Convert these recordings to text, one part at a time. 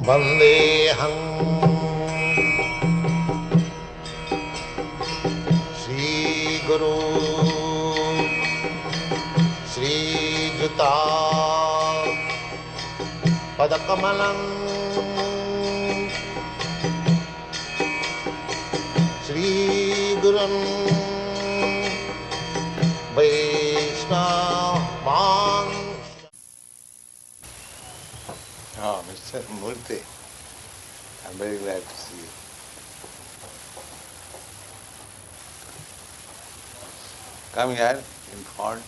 Vandeham Sri Guru Sri Juta Padakamalam Sri Gurun Vaishnava. Oh, Mr. Murthy, I'm very glad to see you. Come here in front.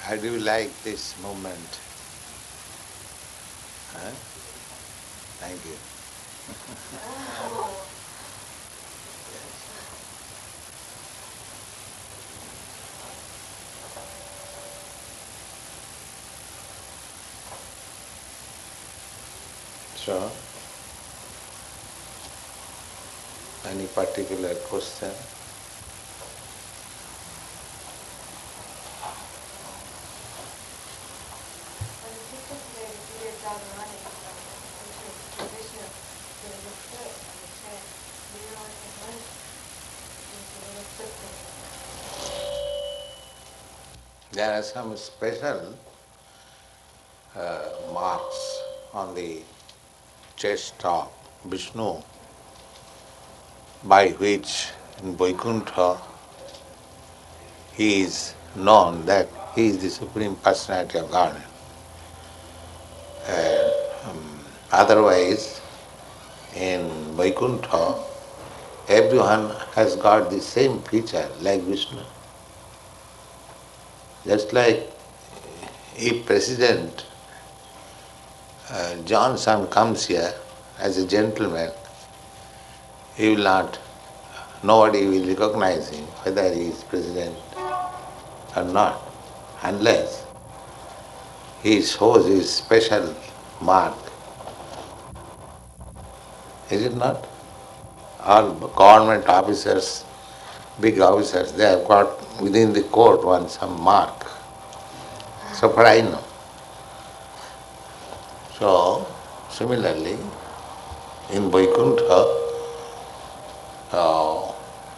How do you like this movement? Huh? Thank you. So, any particular question? There are some special marks on the chest of Vishnu by which in Vaikuntha he is known that he is the Supreme Personality of Godhead. And otherwise, in Vaikuntha, everyone has got the same feature like Vishnu. Just like if President Johnson comes here as a gentleman, nobody will recognize him whether he is president or not, unless he shows his special mark. Is it not? All government officers, big officers, they have got within the court some mark. So far I know. So, similarly, in Vaikuntha,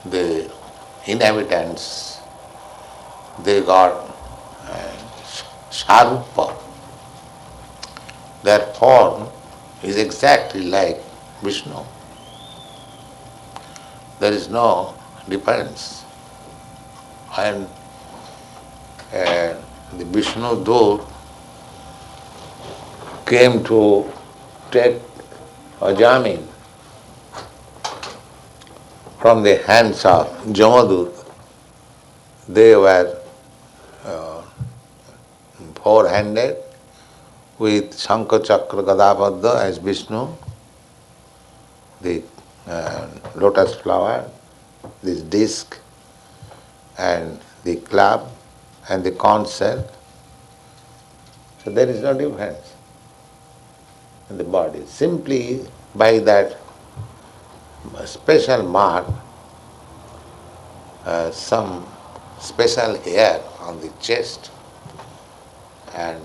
the inhabitants, they got Sarupa. Their form is exactly like Vishnu. There is no difference. And the Vishnu Dur came to take a jamin from the hands of Jamadur. They were four-handed with Shankha Chakra Gadabadha as Vishnu, the lotus flower, this disc, and the club, and the conch shell. So there is no difference in the body. Simply by that special mark, some special hair on the chest, and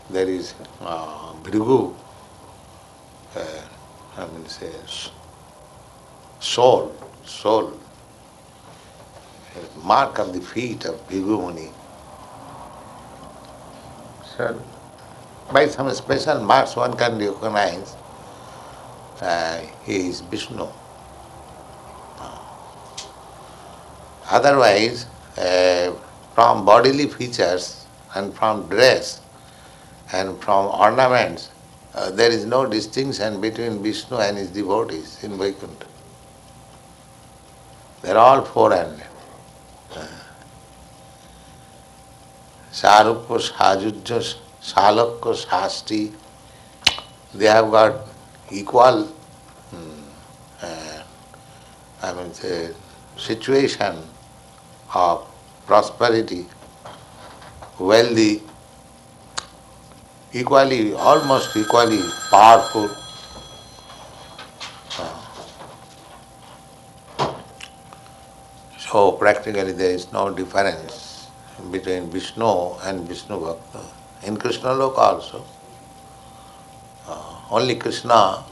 there is Bhrigu, soul, mark of the feet of Bhrigu Muni. So, by some special marks one can recognize he is Vishnu. Otherwise, from bodily features and from dress and from ornaments, there is no distinction between Vishnu and his devotees in Vaikuntha. They are all four-handed. Sarupya, Sajujya, Salakya, Shasti, they have got equal situation of prosperity, wealthy, almost equally powerful. So practically there is no difference between Vishnu and Vishnu Bhakta. In Krishna Loka also, only Krishna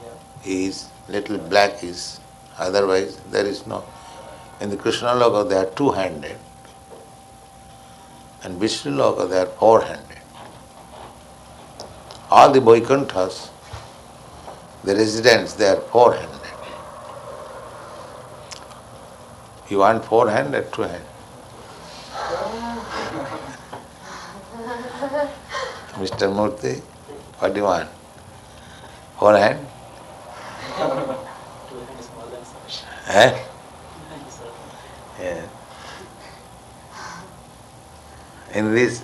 is little blackish, otherwise there is no. In the Krishna Loka they are two-handed, and Vishnu Loka they are four-handed. All the Vaikunthas, the residents, they are four-handed. You want four-handed, two-handed? Mr. Murthy, what do you want? Four-hand? Eh? Yeah. In this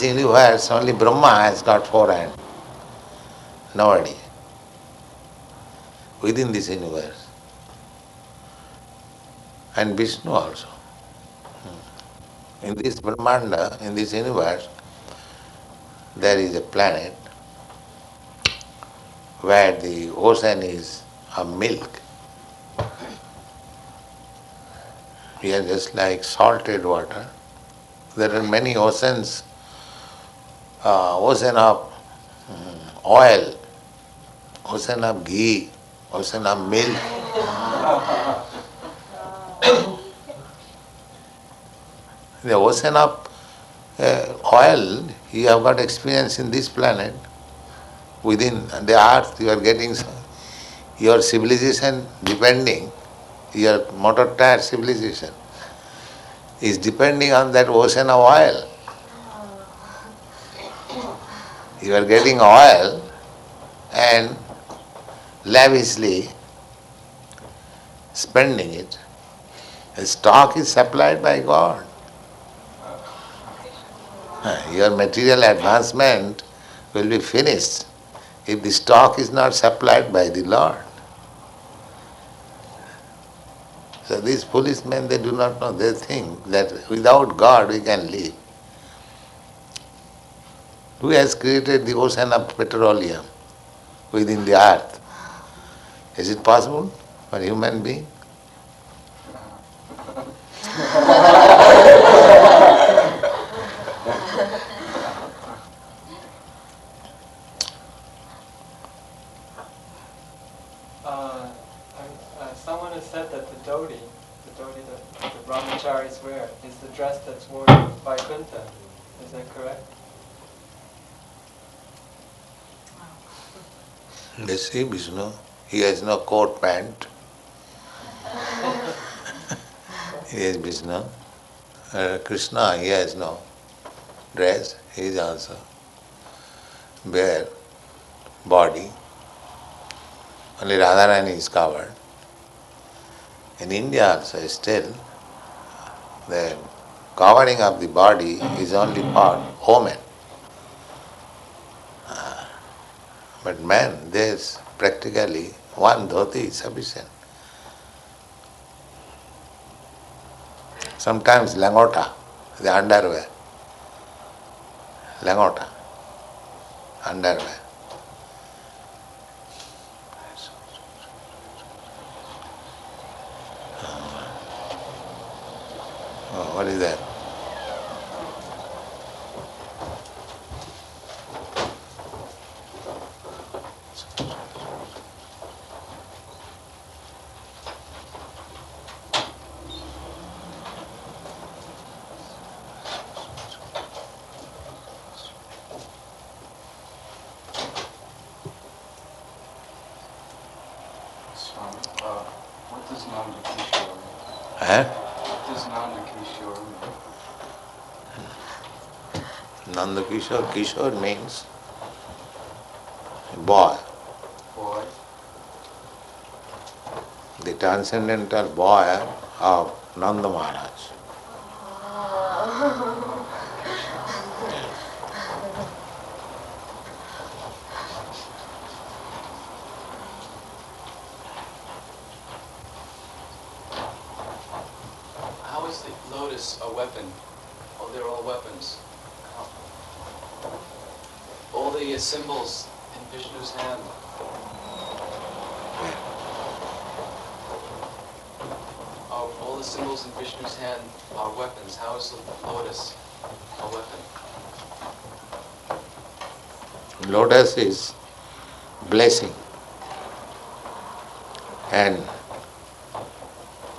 universe, only Brahma has got four hands. Nobody. Within this universe. And Vishnu also. In this Brahmanda, in this universe, there is a planet where the ocean is of milk. Here just like salted water. There are many oceans, ocean of oil, ocean of ghee, ocean of milk. The ocean of oil, you have got experience in this planet. Within the earth, you are getting your civilization depending, your motor tire civilization is depending on that ocean of oil. You are getting oil and lavishly spending it. The stock is supplied by God. Your material advancement will be finished if the stock is not supplied by the Lord. So these foolish men, they do not know. They think that without God we can live. Who has created the ocean of petroleum within the earth? Is it possible for a human being? Someone has said that the dhoti that the brahmacharis wear, is the dress that's worn in Vaikuntha. Is that correct? They see Vishnu, he has no coat pant. He is Vishnu. Krishna, he has no dress, he is also bare body. Only Radharani is covered. In India also still, the covering of the body is only for women. But men, there's practically one dhoti is sufficient. Sometimes langota, the underwear. Langota, underwear. Oh, what is that? What does Nanda Kishore mean? Eh? What does Nanda Kishore mean? Nanda Kishore, Kishore means boy. Boy? The transcendental boy of Nanda Maharaj. How is the lotus a weapon? Oh, they're all weapons. All the symbols in Vishnu's hand. Are all the symbols in Vishnu's hand are weapons. How is the lotus a weapon? Lotus is blessing, and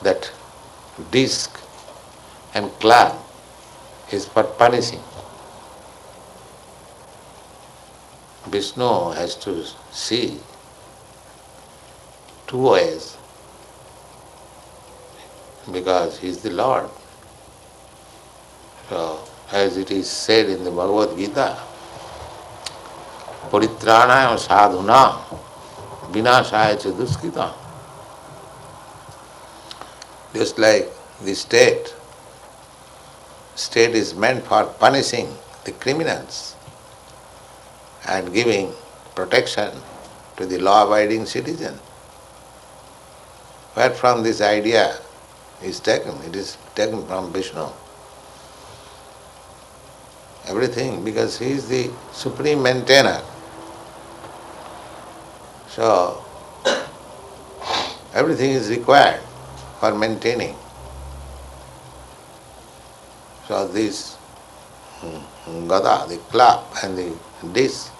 that disc and club is for punishing. Vishnu has to see two ways because he is the Lord. So, as it is said in the Bhagavad Gita, Paritranaya sadhuna vinashaya cha duskita. Just like the state is meant for punishing the criminals and giving protection to the law-abiding citizen. Where from this idea is taken? It is taken from Vishnu. Everything, because he is the supreme maintainer. So, everything is required for maintaining. So this katha, the club and the disc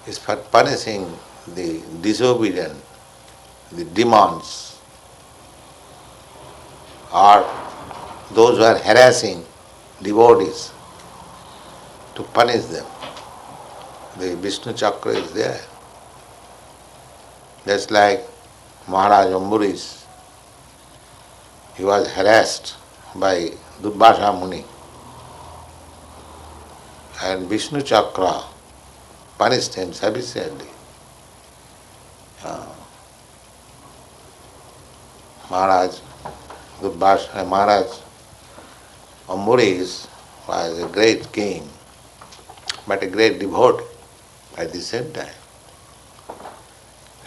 is for punishing the disobedient, the demons, or those who are harassing devotees, to punish them. The Vishnu Chakra is there. Just like Maharaj Ambarish, he was harassed by Durvasa Muni, and Vishnu Chakra punished him sufficiently. Maharaj Ambarish was a great king, but a great devotee at the same time.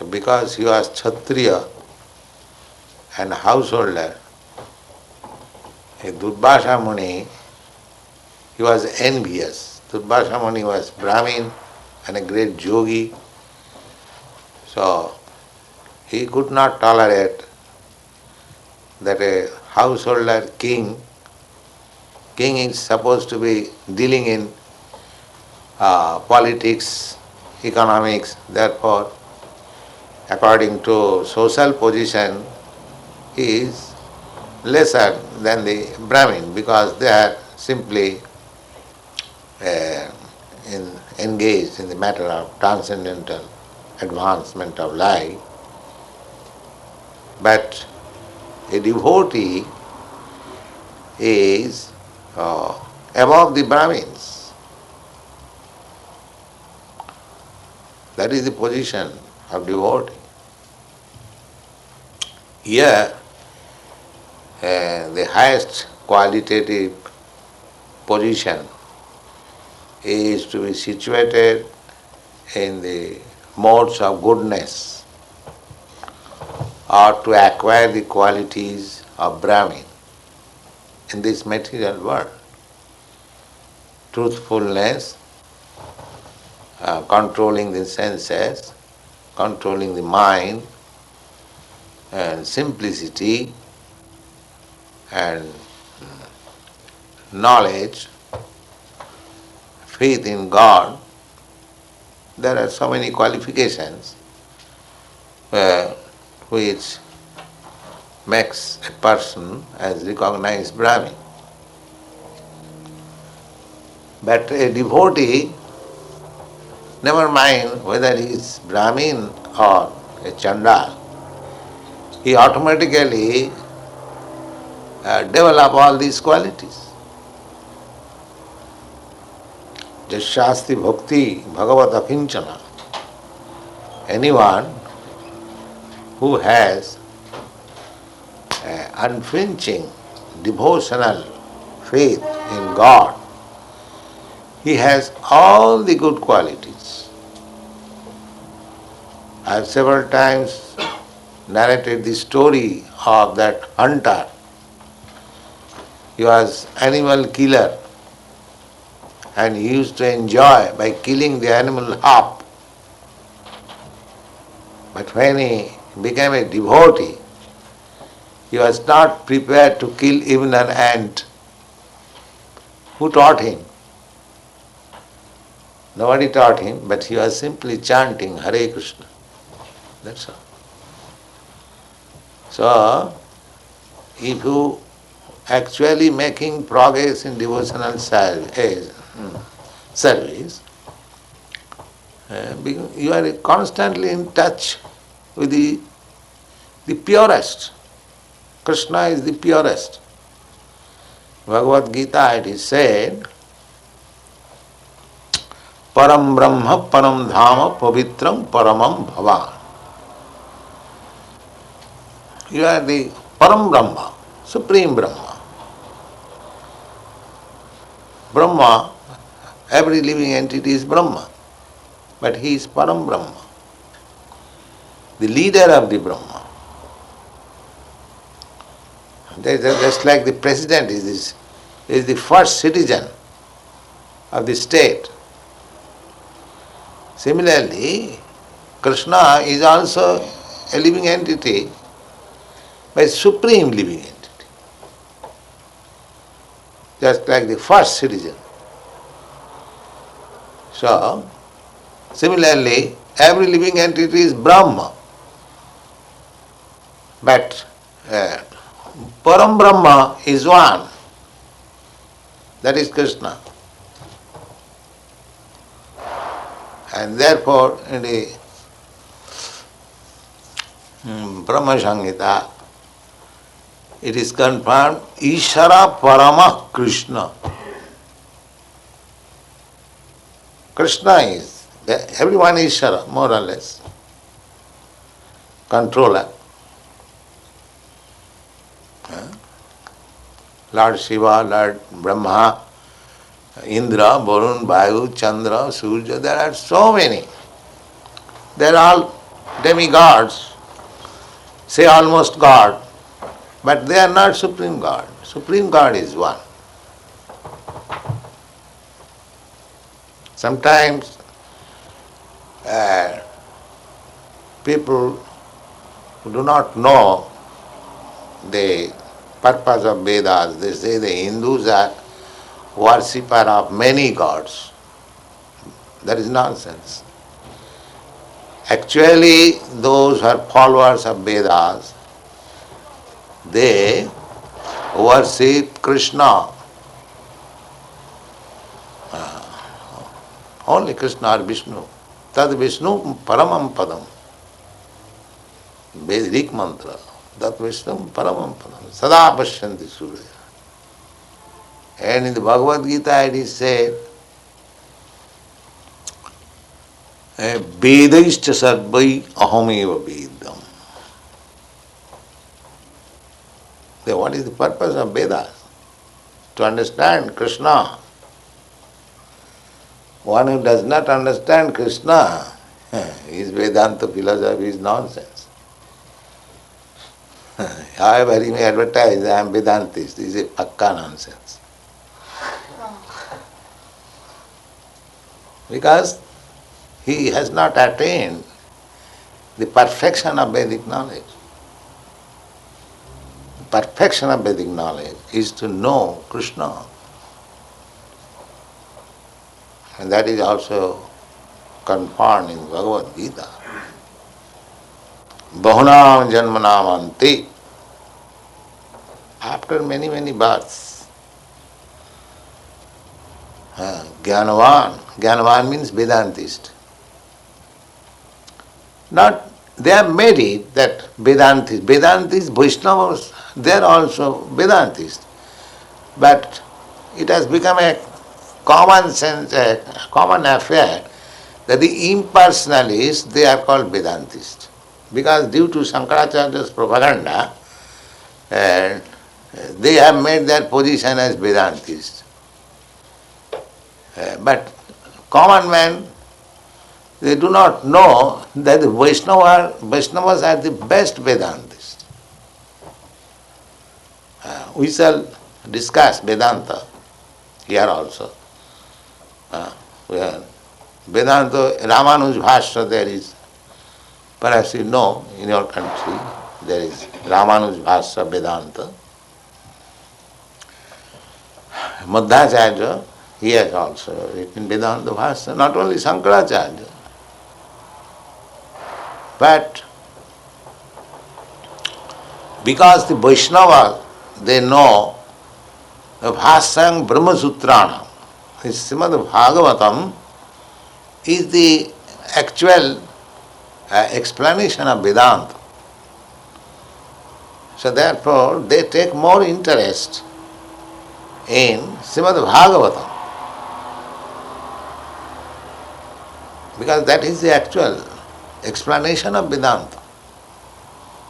Because he was Kshatriya and householder, a Durvasa Muni, he was envious. Durvasa Muni was Brahmin and a great yogi. So he could not tolerate that a householder king is supposed to be dealing in politics, economics. Therefore, according to social position, he is lesser than the Brahmin because they are simply engaged in the matter of transcendental advancement of life. But a devotee is above the Brahmins. That is the position of devotee. Here, the highest qualitative position is to be situated in the modes of goodness or to acquire the qualities of Brahmin in this material world. Truthfulness, controlling the senses, controlling the mind, and simplicity and knowledge, faith in God. There are so many qualifications which makes a person as recognized Brahmin. But a devotee, never mind whether he is Brahmin or a Chandal, he automatically develop all these qualities. Jasyasti bhakti Bhagavad akinchana. Anyone who has unflinching devotional faith in God, he has all the good qualities. I have several times narrated the story of that hunter. He was animal killer and he used to enjoy by killing the animal up. But when he became a devotee, He was not prepared to kill even an ant. Who taught him? Nobody taught him, but he was simply chanting Hare Krishna. That's all. So, if you actually making progress in devotional service, you are constantly in touch with the purest. Krishna is the purest. Bhagavad Gita it is said, Param Brahma, Param Dhama, Pavitram, Paramam Bhava. You are the Param Brahma, Supreme Brahma. Brahma, every living entity is Brahma, but he is Param Brahma, the leader of the Brahma. Just like the president is the first citizen of the state. Similarly, Krishna is also a living entity, but supreme living entity. Just like the first citizen. So, similarly, every living entity is Brahma. But Param Brahma is one. That is Krishna. And therefore, in the Brahma Samhita, it is confirmed, Ishara Parama Krishna. Krishna is, everyone is Ishara, more or less, controller. Lord Shiva, Lord Brahma, Indra, Varun, Vayu, Chandra, Surya, there are so many. They are all demigods, say almost God, but they are not Supreme God. Supreme God is one. Sometimes people who do not know the purpose of Vedas, they say the Hindus are worshipper of many gods. That is nonsense. Actually, those who are followers of Vedas, they worship Krishna. Only Krishna or Vishnu. Tad Vishnu Paramam Padam. Vedic mantra. Tat Vishnu Paramam Padam. Sada Pashyanti Surya. And in the Bhagavad Gita it is said, Vedaischa sarvai ahameva vedam. So what is the purpose of Vedas? To understand Krishna. One who does not understand Krishna, his Vedanta philosophy is nonsense. However he may advertise, I am Vedantist, this is a pakka nonsense. Because he has not attained the perfection of Vedic knowledge. The perfection of Vedic knowledge is to know Krishna. And that is also confirmed in Bhagavad Gita. Bahunam janmanam anti. After many, many births, Jnanavan. Jnanavan means Vedantist. Not, they have made it that Vedantis, Vaishnavas, they are also Vedantists. But it has become a common sense, a common affair that the impersonalists, they are called Vedantists. Because due to Shankaracharya's propaganda, they have made their position as Vedantists. But common man, they do not know that the Vaishnavas are the best Vedantists. We shall discuss Vedanta here also. Vedanta, Ramanuj Bhashya there is, perhaps you know in your country, there is Ramanuj Bhasya Vedanta. Madhacharya, he has also written Vedanta Bhasya, not only Shankaracharya, but because the Vaishnava, they know the Bhasyam Brahma Sutrana, this Srimad Bhagavatam is the actual explanation of Vedanta. So therefore, they take more interest in Srimad Bhagavatam, because that is the actual explanation of Vedanta.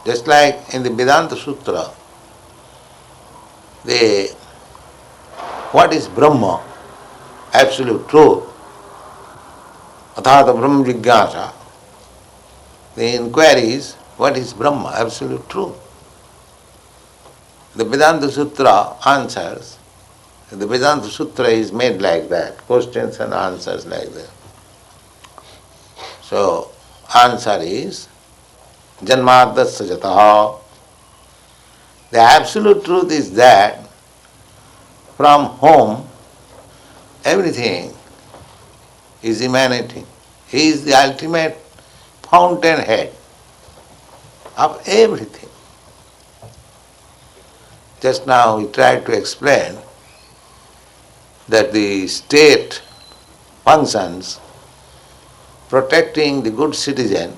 Just like in the Vedanta Sutra, what is Brahma, absolute truth, athata Brahma Jigyasa, the inquiry is, what is Brahma, absolute truth? The Vedanta Sutra answers, the Vedanta Sutra is made like that, questions and answers like that. So, answer is, Janmadasya Jataha. The absolute truth is that from whom everything is emanating. He is the ultimate fountainhead of everything. Just now we tried to explain that the state functions protecting the good citizen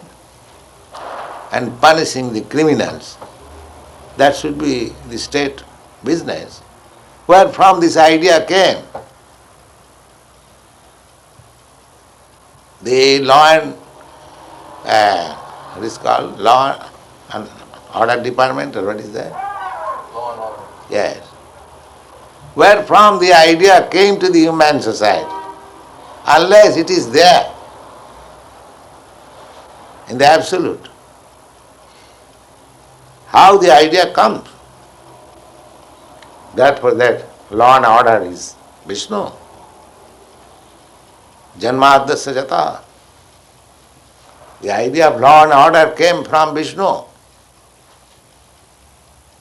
and punishing the criminals. That should be the state business. Where from this idea came? The law and what is called law and order department, or what is that? Law and order. Yes. Where from the idea came to the human society? Unless it is there in the absolute. How the idea comes? Therefore that law and order is Vishnu. Janmadasya Jata. The idea of law and order came from Vishnu.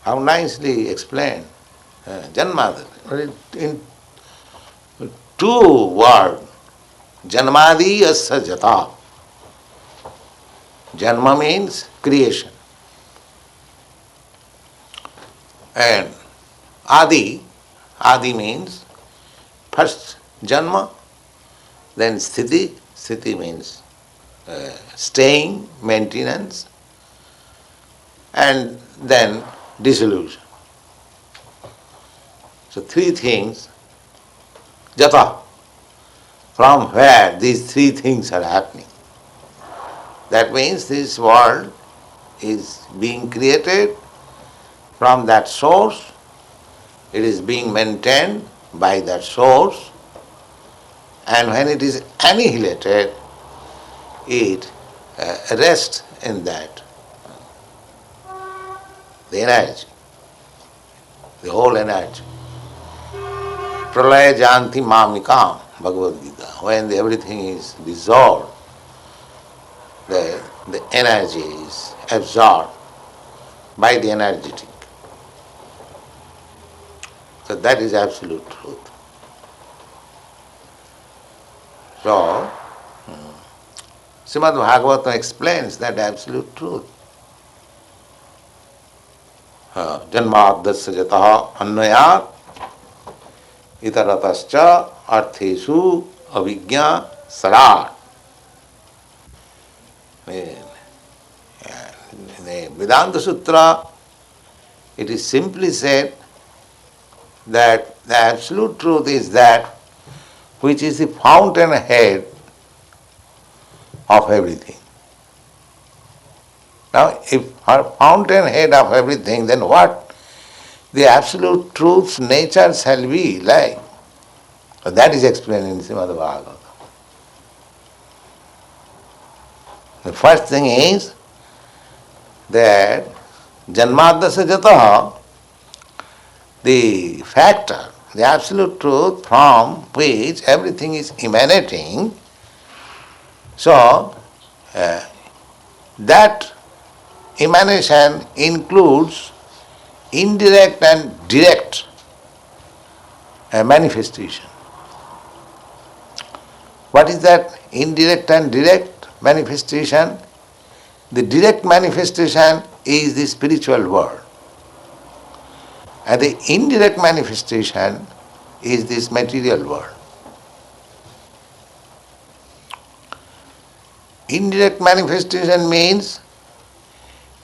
How nicely explained. Janmadasya. In two words. Janmadi Asya Jata. Janma means creation. And Adi means first Janma, then Sthiti means staying, maintenance, and then dissolution. So three things, Jata, from where these three things are happening. That means this world is being created from that source, it is being maintained by that source, and when it is annihilated, it rests in that. The energy, the whole energy. Pralaya janti mamikam, Bhagavad Gita. When everything is dissolved, the energy is absorbed by the energetic. So that is absolute truth. So, Srimad Bhagavatam explains that absolute truth. Janmadasya Jataha Annayat Itaratascha Arthesu Avijñā Sarat. In the Vedanta Sutra, it is simply said that the absolute truth is that which is the fountainhead of everything. Now, if our fountainhead of everything, then what the absolute truth's nature shall be like? So that is explained in Srimad Bhagavatam. The first thing is that Janmadasya Jataha, the factor, the absolute truth from which everything is emanating, so that emanation includes indirect and direct manifestation. What is that indirect and direct manifestation? The direct manifestation is the spiritual world, and the indirect manifestation is this material world. Indirect manifestation means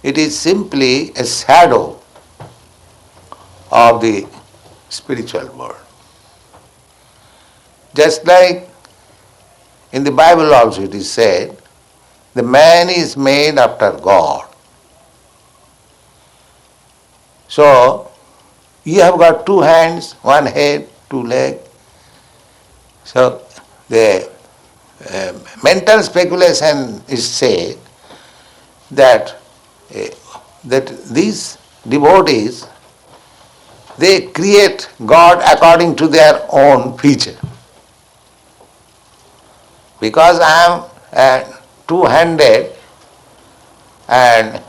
it is simply a shadow of the spiritual world. Just like in the Bible also it is said, the man is made after God. So, you have got 2 hands, 1 head, 2 legs. So, the mental speculation is said that these devotees, they create God according to their own feature. Because I am 2-handed and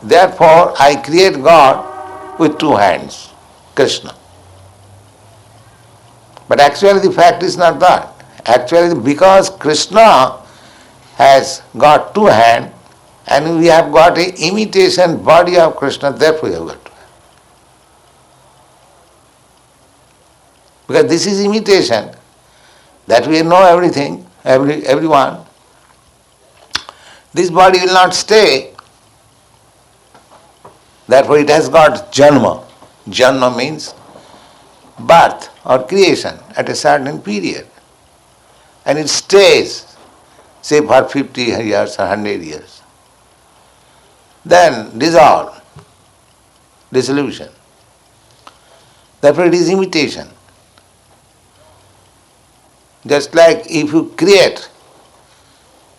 therefore I create God with 2 hands, Krishna. But actually the fact is not that. Actually, because Krishna has got 2 hands and we have got an imitation body of Krishna, therefore we have got 2 hands. Because this is imitation, that we know everything, everyone. This body will not stay, therefore it has got janma. Janma means birth or creation at a certain period. And it stays, say for 50 years or 100 years. Then dissolve, dissolution. Therefore it is imitation. Just like if you create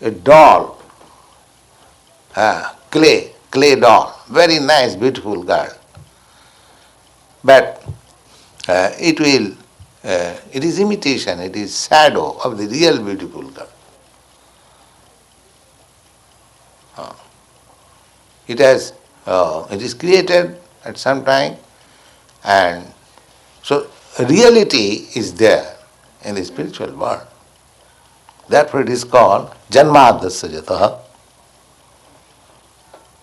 a doll, clay doll, very nice, beautiful girl. But it is imitation, it is shadow of the real beautiful girl. It is created at some time, and so reality is there in the spiritual world. Therefore it is called Janmadasya Jataha.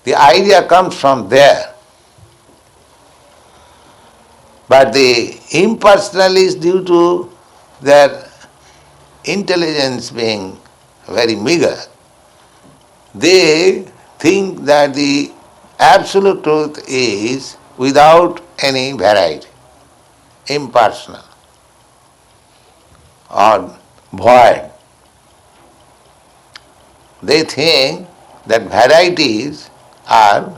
The idea comes from there. But the impersonalists, due to their intelligence being very meager, they think that the absolute truth is without any variety, impersonal or void. They think that varieties are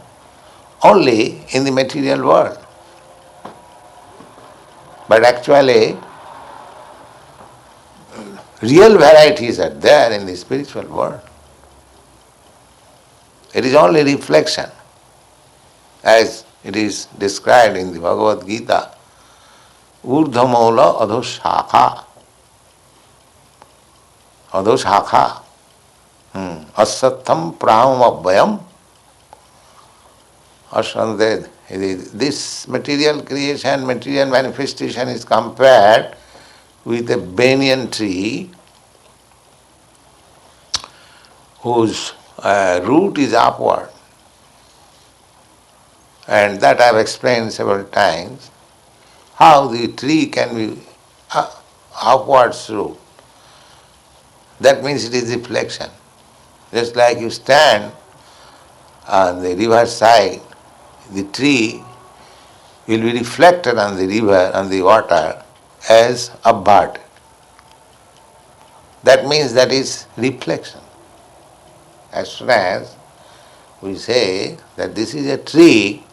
only in the material world. But actually, real varieties are there in the spiritual world. It is only reflection, as it is described in the Bhagavad Gita. Urdhamaula adhoshakha. Adhoshakha. Asatham prahamabhyam. Asanded. This material creation, material manifestation is compared with a banyan tree whose root is upward. And that I have explained several times, how the tree can be upwards root. That means it is reflection. Just like you stand on the river side, the tree will be reflected on the river, on the water, as a bud. That means that is reflection. As soon as we say that this is a tree,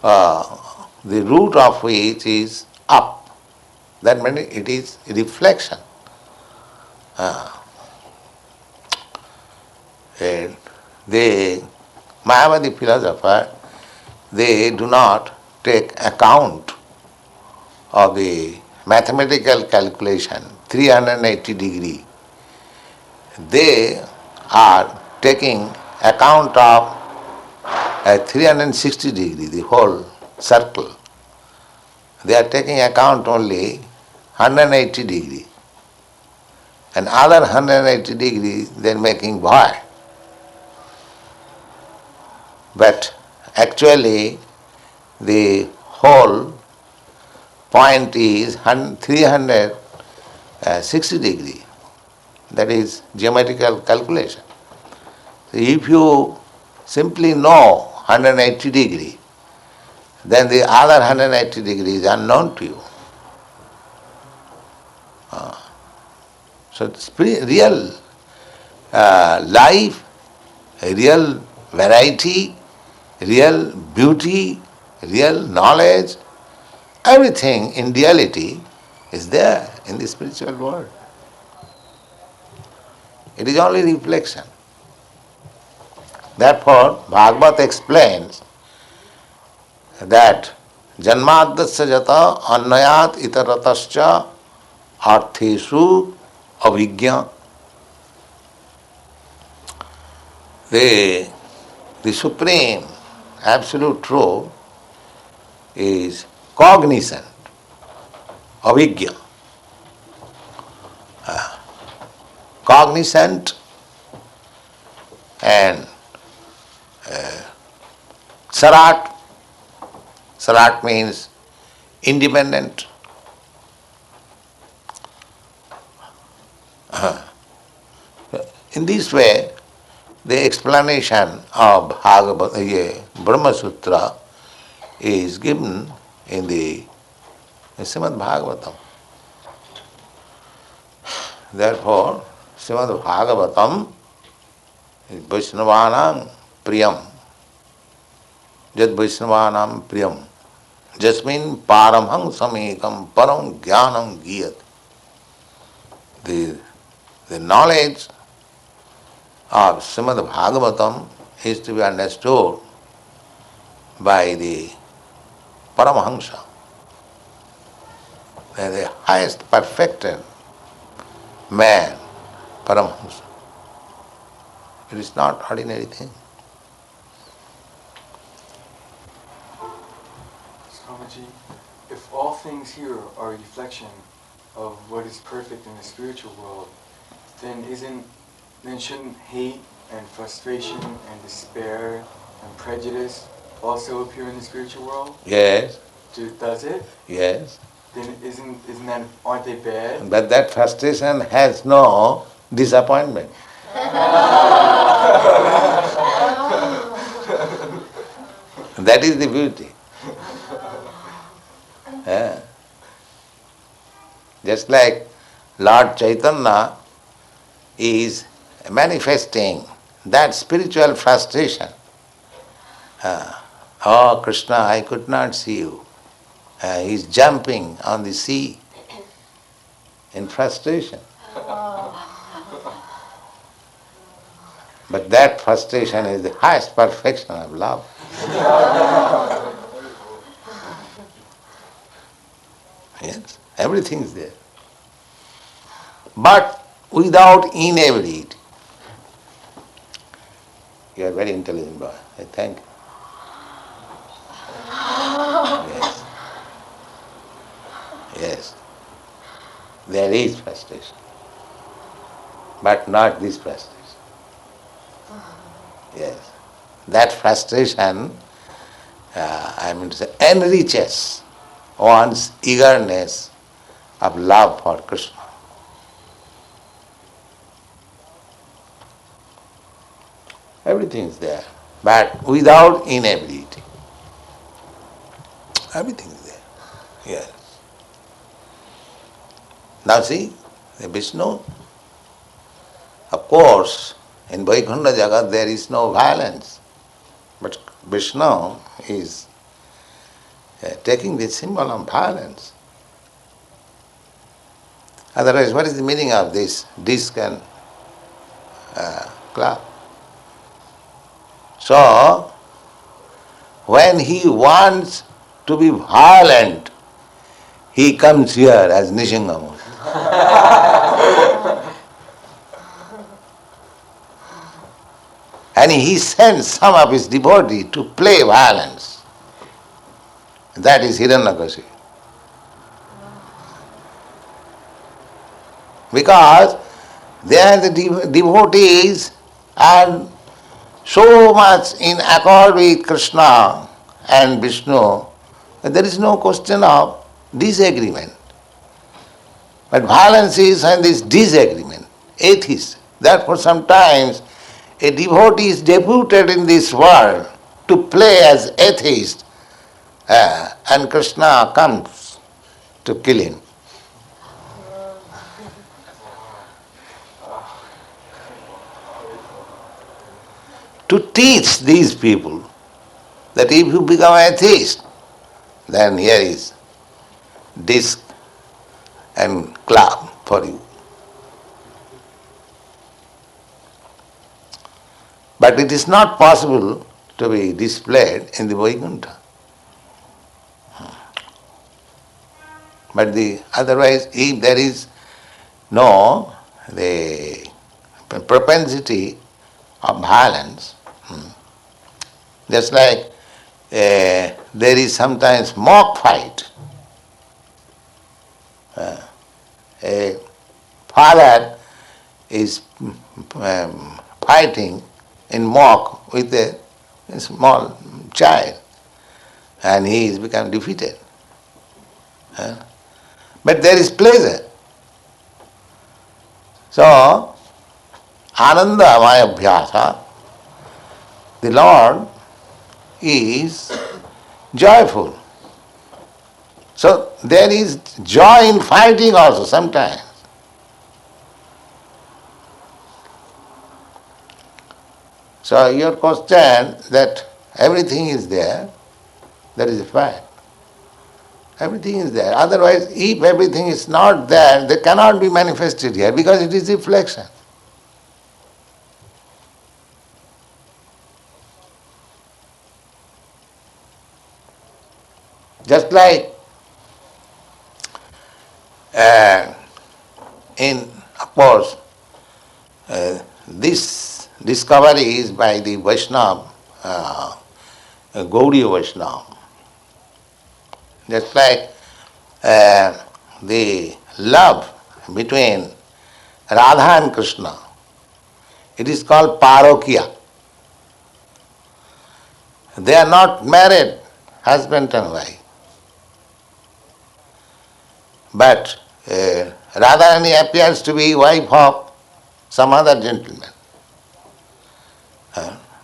the root of which is up, that means it is reflection. And the Mayavadi philosopher, they do not take account of the mathematical calculation, 380 degree. They are taking account of at 360 degree, the whole circle. They are taking account only 180 degree. And other 180 degree they are making void. But actually the whole point is 360 degree. That is geometrical calculation. So if you simply know 180 degree, then the other 180 degree is unknown to you. So real life, real variety, real beauty, real knowledge, everything in reality is there in the spiritual world. It is only reflection. Therefore, Bhagavad explains that janmadasya jata annayat itaratascha artheshu avijña. The supreme, absolute truth is cognizant, avijña. Cognizant and sarat. Sarat means independent. In this way, the explanation of Brahma Sutra is given in the Srimad Bhagavatam. Therefore, Srimad Bhagavatam is Vaishnavanam Priyam. Jad Vaishnavanam Priyam. Jasmin Paramham Samekam Param Jnanam Giyat. The knowledge of Srimad Bhagavatam is to be understood by the Paramahamsa, the highest perfected man, Paramahamsa. It is not ordinary thing. Swamiji, if all things here are a reflection of what is perfect in the spiritual world, then shouldn't hate and frustration and despair and prejudice also appear in the spiritual world? Yes. Does it? Yes. Then aren't they bad? But that frustration has no disappointment. That is the beauty. Just like Lord Chaitanya is manifesting that spiritual frustration. Oh Krishna, I could not see you. He is jumping on the sea in frustration. But that frustration is the highest perfection of love. Yes, everything is there. But without inability. You are very intelligent boy. I thank you. Yes. Yes. There is frustration. But not this frustration. Yes. That frustration, enriches one's eagerness of love for Krishna. Everything is there, but without inability. Everything is there. Yes. Now see, the Vishnu, of course, in Vaikuntha Jagat there is no violence, but Vishnu is taking the symbol of violence. Otherwise, what is the meaning of this disc and clap? So, when he wants to be violent, he comes here as Nishingamurti. And he sends some of his devotees to play violence. That is Hiranyakashipu. Because they are the devotees are so much in accord with Krishna and Vishnu, there is no question of disagreement. But violence is and this disagreement, atheist. Therefore sometimes a devotee is deputed in this world to play as atheist, and Krishna comes to kill him. To teach these people that if you become atheist, then here is disc and club for you. But it is not possible to be displayed in the Vaikuntha. But otherwise, if there is no the propensity of violence, just like there is sometimes mock fight. A father is fighting in mock with a small child, and he is become defeated. But there is pleasure. So, Ananda Mayabhyasa, the Lord is joyful. So there is joy in fighting also sometimes. So your question that everything is there, that is a fact. Everything is there. Otherwise, if everything is not there, they cannot be manifested here because it is reflection. Just like of course, this discovery is by the Vaishnava, Gaudiya Vaishnava. Just like the love between Radha and Krishna, it is called Parokya. They are not married, husband and wife. But Radharani appears to be wife of some other gentleman.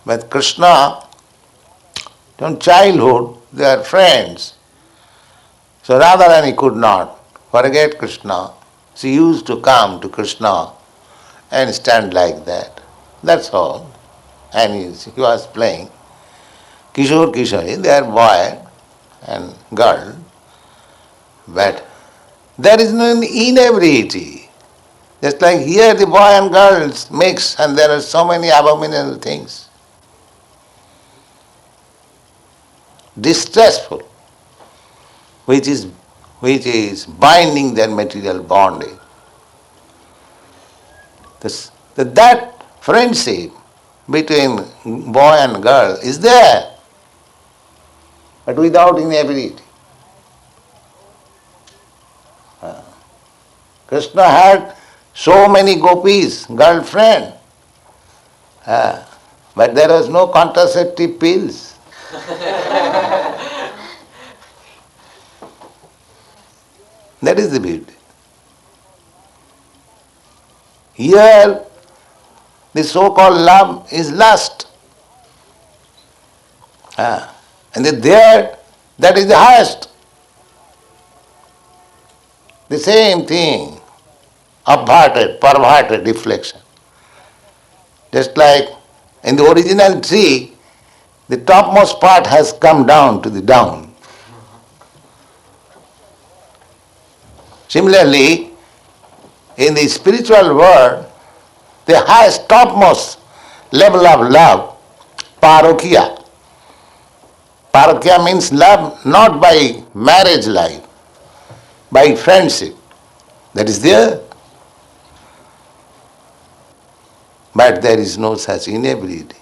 But Krishna, from childhood, they are friends. So Radharani could not forget Krishna. She used to come to Krishna and stand like that. That's all. And he was playing. Kishore Kishori, they are boy and girl. But there is no inebriety. Just like here the boy and girls mix and there are so many abominable things. Distressful, which is binding their material bondage. That friendship between boy and girl is there, but without inebriety. Krishna had so many gopis, girlfriend, but there was no contraceptive pills. That is the beauty. Here, the so-called love is lust. And there, that is the highest. The same thing, perverted reflection. Just like in the original tree, the topmost part has come down to the down. Similarly, in the spiritual world, the highest, topmost level of love, parokya. Parokya means love not by marriage life, by friendship. That is there. But there is no such inability.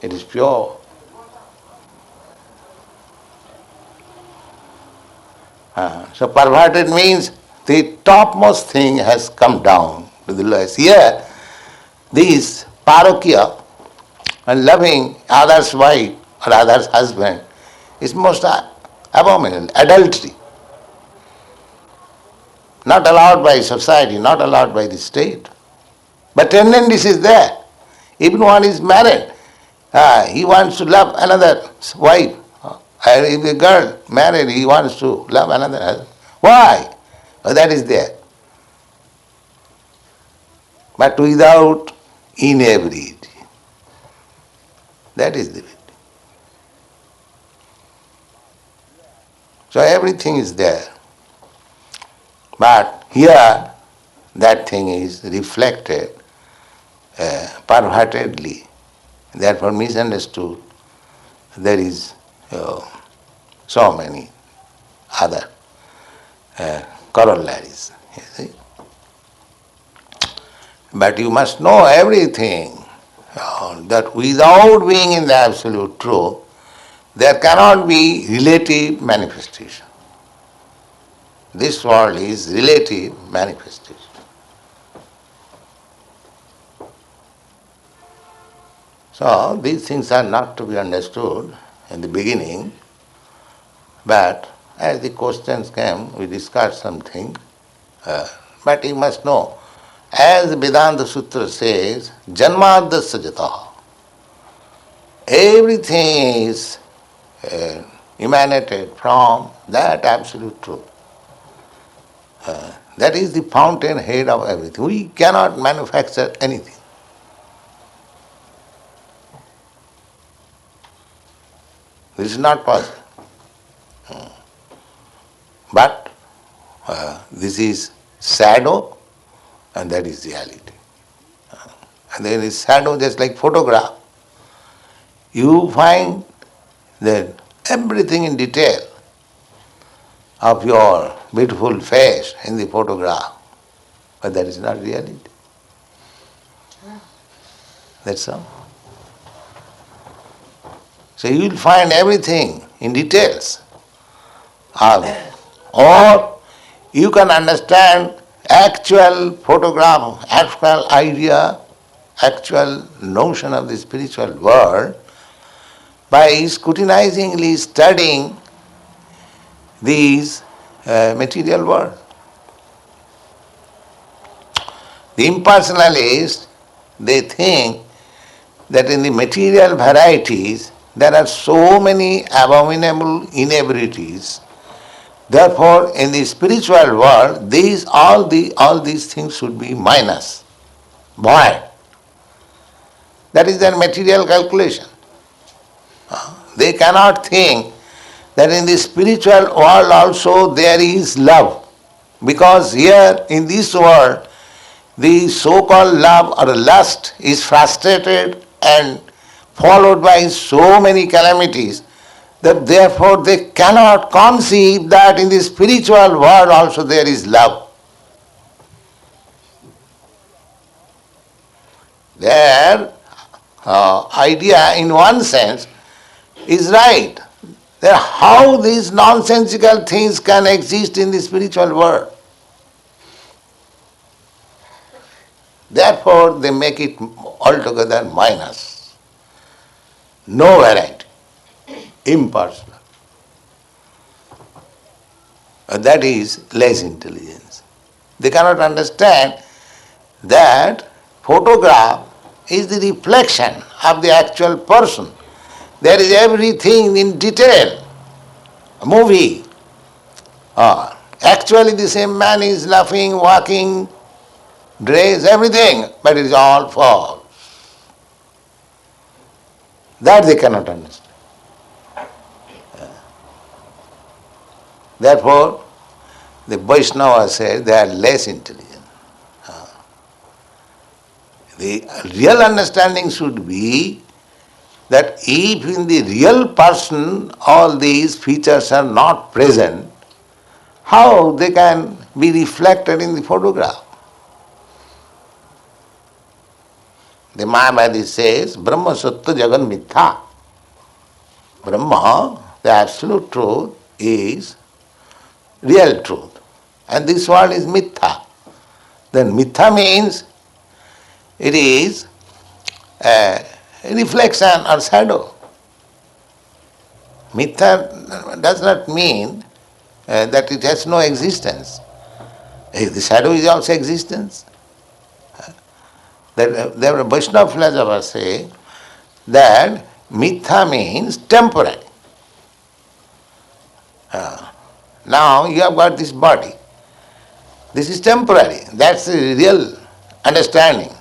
It is pure. So perverted means the topmost thing has come down to the lowest. Here, this parokia and loving others' wife or others' husband is most abominable. Adultery. Not allowed by society, not allowed by the state. But tendency is there. Even one is married, he wants to love another wife. If a girl married, he wants to love another husband. Why? That is there. But without inebriety. That is the beauty. So everything is there. But here, that thing is reflected pervertedly, therefore misunderstood. There is so many other corollaries. You see? But you must know everything, that without being in the absolute truth, there cannot be relative manifestation. This world is relative manifestation. So these things are not to be understood in the beginning, but as the questions came, we discussed something. But you must know, as Vedanta Sutra says, Janmadasya jataha. Everything is emanated from that absolute truth. That is the fountainhead of everything. We cannot manufacture anything. This is not possible. But this is shadow and that is reality. And there is shadow just like photograph. You find that everything in detail of your beautiful face in the photograph, but that is not reality. That's all. So you will find everything in details. Or you can understand actual photograph, actual idea, actual notion of the spiritual world by scrutinizingly studying these material world. The impersonalists, they think that in the material varieties there are so many abominable inebrities. Therefore, in the spiritual world, all these things should be minus, void. That is their material calculation. They cannot think that in the spiritual world also there is love. Because here in this world, the so-called love or lust is frustrated and followed by so many calamities that therefore they cannot conceive that in the spiritual world also there is love. Their idea in one sense is right. That how these nonsensical things can exist in the spiritual world. Therefore they make it altogether minus. No variety. Impersonal. That is less intelligence. They cannot understand that photograph is the reflection of the actual person. There is everything in detail. A movie. Actually the same man is laughing, walking, dressed, everything, but it is all false. That they cannot understand. Therefore, the Vaishnava said they are less intelligent. The real understanding should be that if in the real person all these features are not present, how they can be reflected in the photograph? The Mayavadi says, Brahma Sattva Jagan Mitha. Brahma, the absolute truth, is real truth. And this world is mitha. Then mitha means it is a reflection or shadow. Mitha does not mean that it has no existence. The shadow is also existence. The Vaishnava philosophers say that mitha means temporary. Now you have got this body. This is temporary. That's the real understanding.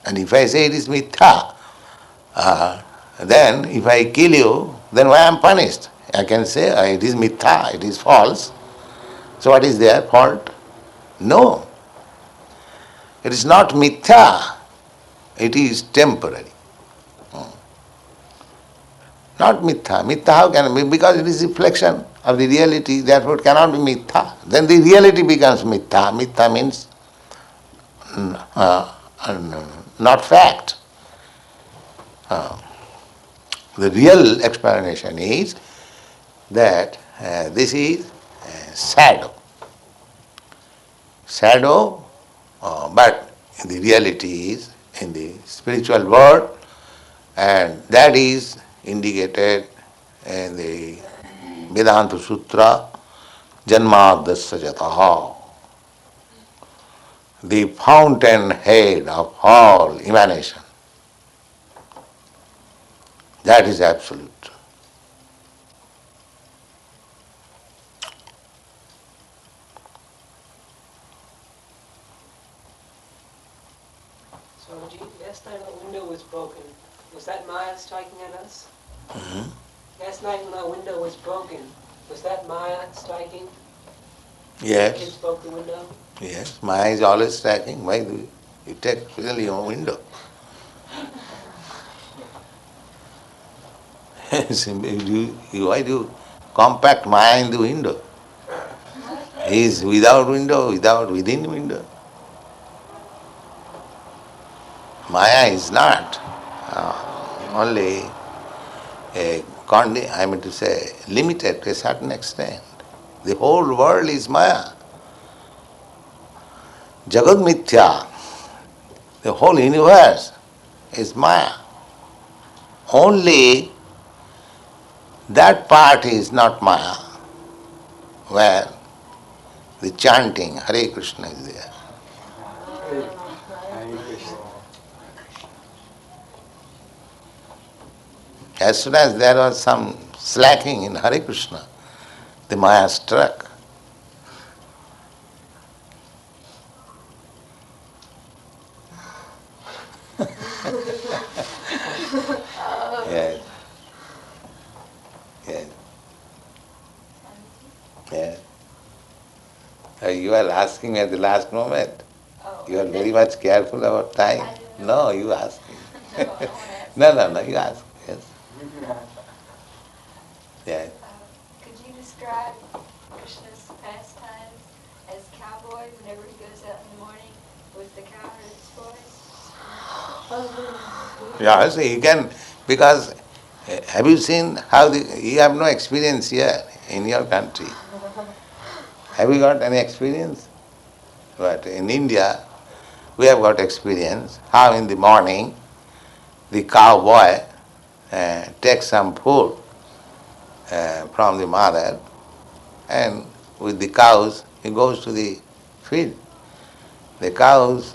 And if I say it is mitha, then if I kill you, then why I am punished? I can say it is mitha, it is false. So what is their fault? No. It is not mitha, it is temporary. Not mitha. Mitha how can it be? Because it is reflection of the reality, therefore it cannot be mitha. Then the reality becomes mitha. Mitha means not fact. The real explanation is that this is shadow. Shadow, but the reality is in the spiritual world, and that is indicated in the Vedanta Sutra, Janmadasya Jataha, the fountainhead of all emanation. That is absolute. Swamiji, last time our window was broken. Was that Maya striking at us? Mm-hmm. Last night when our window was broken, was that Maya striking? Yes. Kids broke the window? Yes, Maya is always striking. Why do you take really your window? Why do you compact Maya in the window? He is without window, within window. Maya is not only limited to a certain extent. The whole world is Maya. Jagat Mithya, the whole universe is Maya. Only that part is not Maya, where the chanting Hare Krishna is there. Hare Krishna. As soon as there was some slacking in Hare Krishna, the Maya struck. Yes. Yes. Yes. You are asking me at the last moment. You are very much careful about time. No, you ask me. No, you ask. Yes. Yes. Could you describe Krishna's pastimes as cowboy whenever he goes out in the morning with the cowherd's boys? Yeah, so you can, because have you seen how you have no experience here in your country. Have you got any experience? But in India, we have got experience how in the morning the cowboy takes some food from the mother, and with the cows he goes to the field. The cows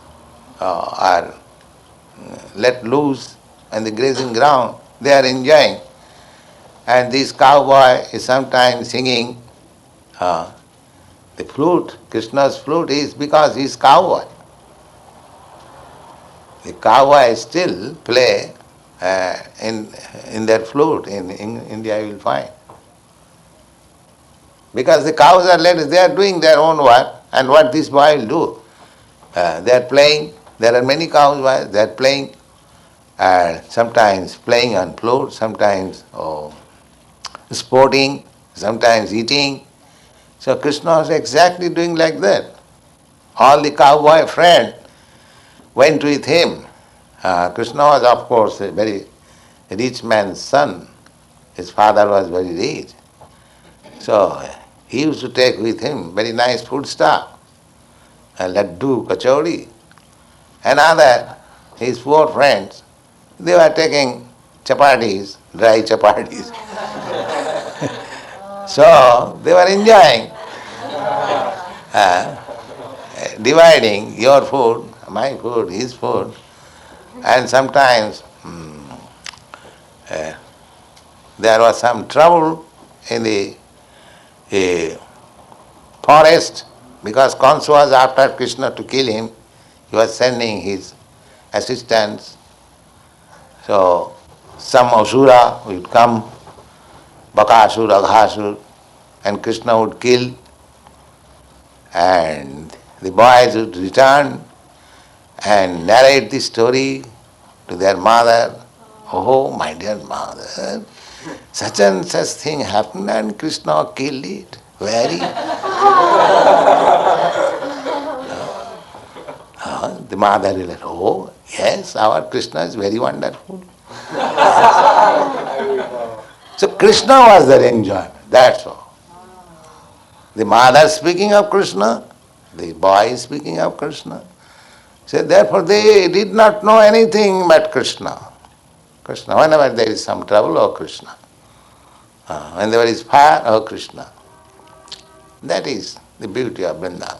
are let loose on the grazing ground. They are enjoying. And this cowboy is sometimes singing the flute. Krishna's flute is because he is cowboy. The cowboy still play in their flute. In India you will find. Because the cows are let, they are doing their own work, and what this boy will do? They are playing. There are many cows, they are playing, sometimes playing on flute, sometimes sporting, sometimes eating. So Krishna was exactly doing like that. All the cowboy friends went with him Krishna was, of course, a very rich man's son. His father was very rich. So he used to take with him very nice food stuff, laddu, kachori, and other his poor friends. They were taking chapatis, dry chapatis. So they were enjoying, dividing your food, my food, his food, and sometimes there was some trouble in the forest because Kansa was after Krishna to kill him. He was sending his assistants. So some asura would come, Bakasur, Aghasur, and Krishna would kill, and the boys would return and narrate the story to their mother. Oh, my dear mother, such and such thing happened and Krishna killed it. Very. The mother will say, oh, yes, our Krishna is very wonderful. So Krishna was their enjoyment, that's all. The mother speaking of Krishna, the boy is speaking of Krishna. So therefore they did not know anything but Krishna. Krishna, whenever there is some trouble, oh Krishna. When there is fire, oh Krishna. That is the beauty of Vrindavan.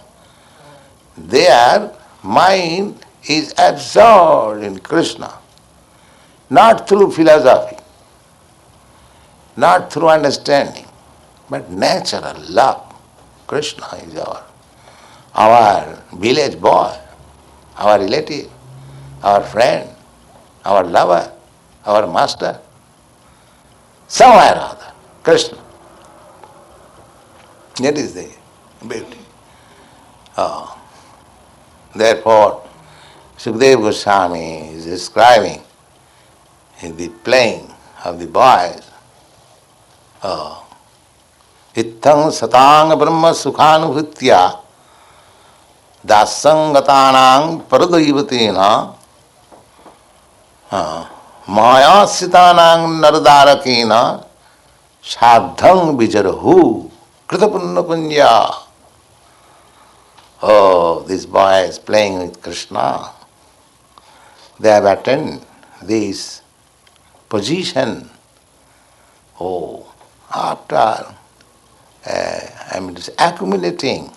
Their mind is absorbed in Krishna, not through philosophy, not through understanding, but natural love. Krishna is our village boy, our relative, our friend, our lover, our master. Somewhere or other, Krishna. That is the beauty. Therefore, Sukadeva Goswami is describing in the playing of the boys, Ittang satang brahma sukhanubhutya dasangatanang paradaivatena maya sitanang nardarakena sadhang vijarahu kritapunna punya. Oh, these boys playing with Krishna, they have attained this position. Oh, after accumulating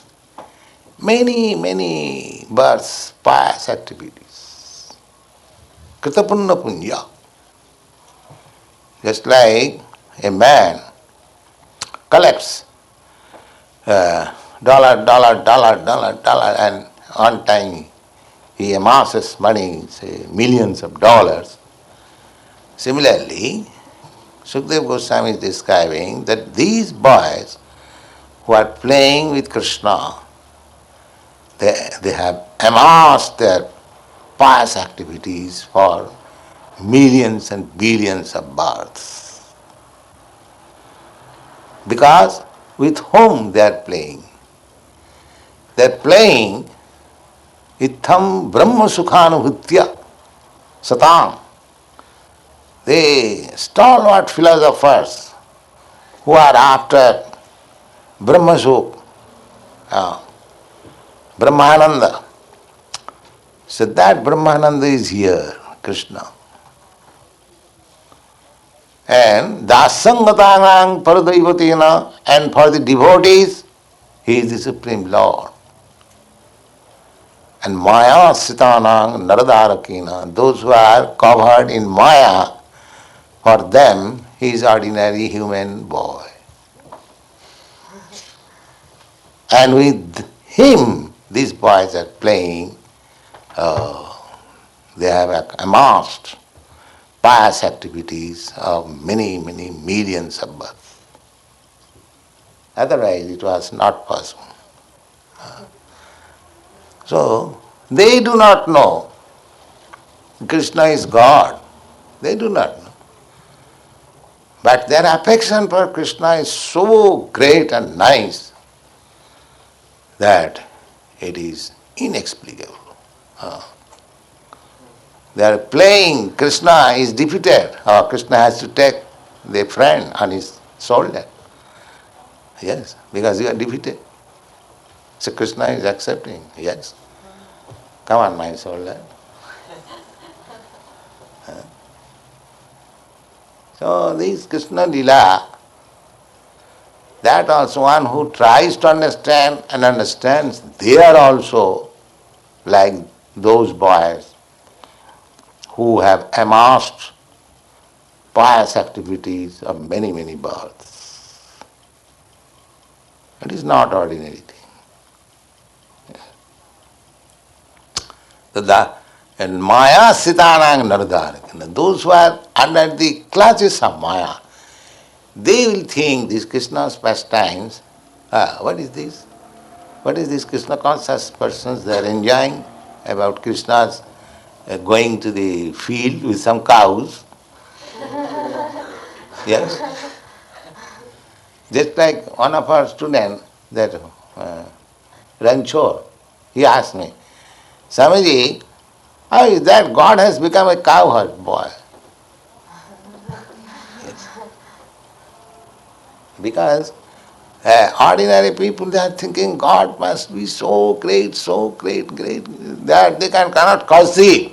many births, pious activities. Kritapunna punya. Just like a man collects dollar, and on time he amasses money, say millions of dollars. Similarly, Sukadeva Goswami is describing that these boys who are playing with Krishna, they have amassed their pious activities for millions and billions of births. Because with whom they are playing? They are playing Itham Brahma Sukhanubhutya Satam. The stalwart philosophers who are after Brahma Sukh, Brahmananda. So that Brahmananda is here, Krishna. And Dasangatanang Paradaivatena, and for the devotees, he is the Supreme Lord. And Maya Sitanang Naradarakina, those who are covered in Maya, for them he is ordinary human boy. And with him, these boys are playing, they have amassed pious activities of many millions of births. Otherwise it was not possible. So they do not know Krishna is God. They do not know. But their affection for Krishna is so great and nice that it is inexplicable. They are playing, Krishna is defeated, or Krishna has to take the friend on his shoulder. Yes, because you are defeated. So Krishna is accepting, yes. Come on my shoulder. So this Krishna Lila, that also one who tries to understand and understands, they are also like those boys who have amassed pious activities of many, many births. It is not ordinary thing. So and Maya Sitanang Nardar, those who are under the clutches of Maya, they will think these Krishna's pastimes, what is this? What is this Krishna conscious persons they are enjoying about Krishna's going to the field with some cows? Yes? Just like one of our students, that Ranchor, he asked me, Swamiji, how is that God has become a cowherd boy? Yes. Because ordinary people, they are thinking God must be so great, that they cannot conceive.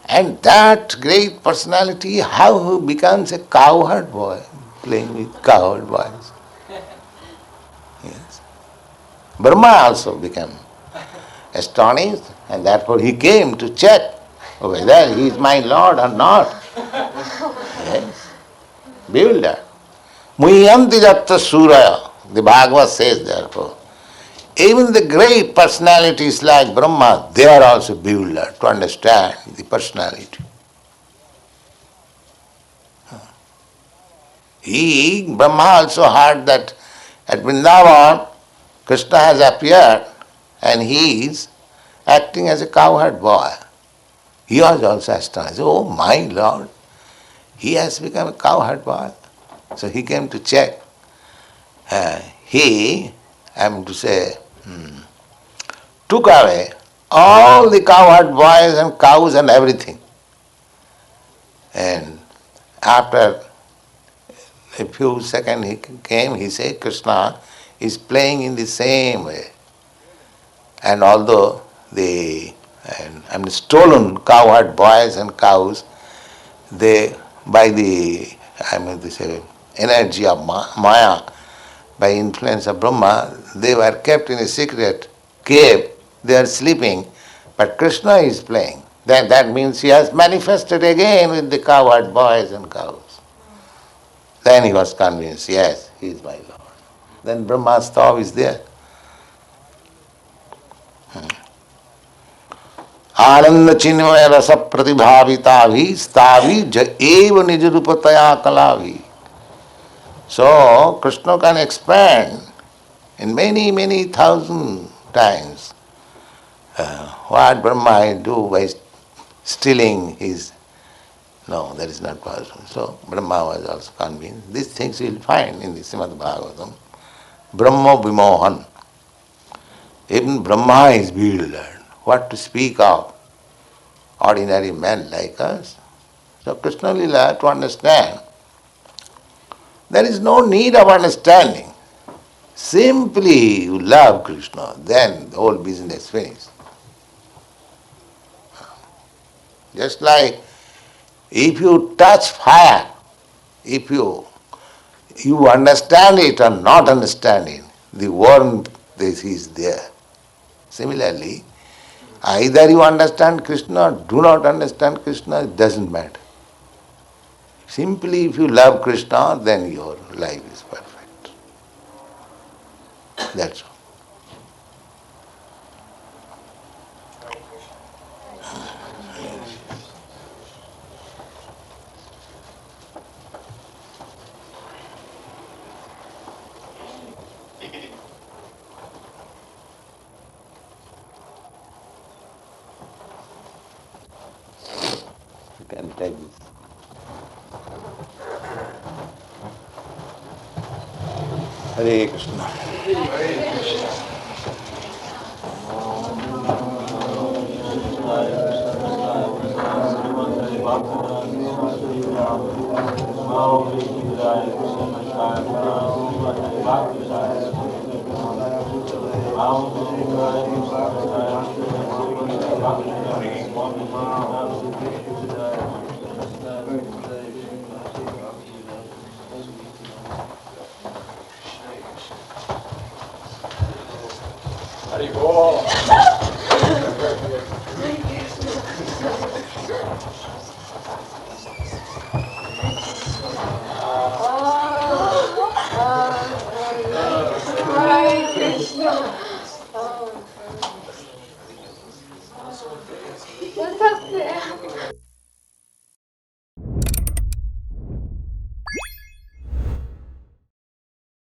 And that great personality, how he becomes a cowherd boy, playing with cowherd boys. Yes. Brahma also became astonished, and therefore he came to check whether he is my Lord or not. Yes. Bewildered. Muhyanti jatta suraya, the Bhagavad says therefore. Even the great personalities like Brahma, they are also bewildered to understand the personality. Brahma also heard that at Vrindavan, Krishna has appeared and he is acting as a cowherd boy. He was also astonished. Oh my Lord, he has become a cowherd boy. So he came to check. He, I am to say, took away all the cowherd boys and cows and everything. And after a few seconds he came, he said, Krishna is playing in the same way. And although the stolen cowherd boys and cows, they, by the, energy of Maya, by influence of Brahma, they were kept in a secret cave, they are sleeping, but Krishna is playing. That means he has manifested again with the cowherd boys and cows. Then he was convinced, yes, he is my Lord. Then Brahma's thought is there. आनंद चिन्मय रस प्रतिभाविता भी स्थावी एव निज रूपतया कला भी. So Krishna can expand in many, many thousand times what Brahma do by stealing his. No, that is not possible. So Brahma was also convinced. These things you will find in the Srimad Bhagavatam. Brahma Vimohan. Even Brahma is bewildered. What to speak of ordinary men like us? So Krishna Lila, to understand, there is no need of understanding. Simply you love Krishna, then the whole business finished. Just like if you touch fire, if you understand it or not understand it, the warmth is there. Similarly, either you understand Krishna or do not understand Krishna, it doesn't matter. Simply if you love Krishna, then your life is perfect. That's all. You can take this. Hare Krishna. Hare Krishna. Hare Krishna. What's up there?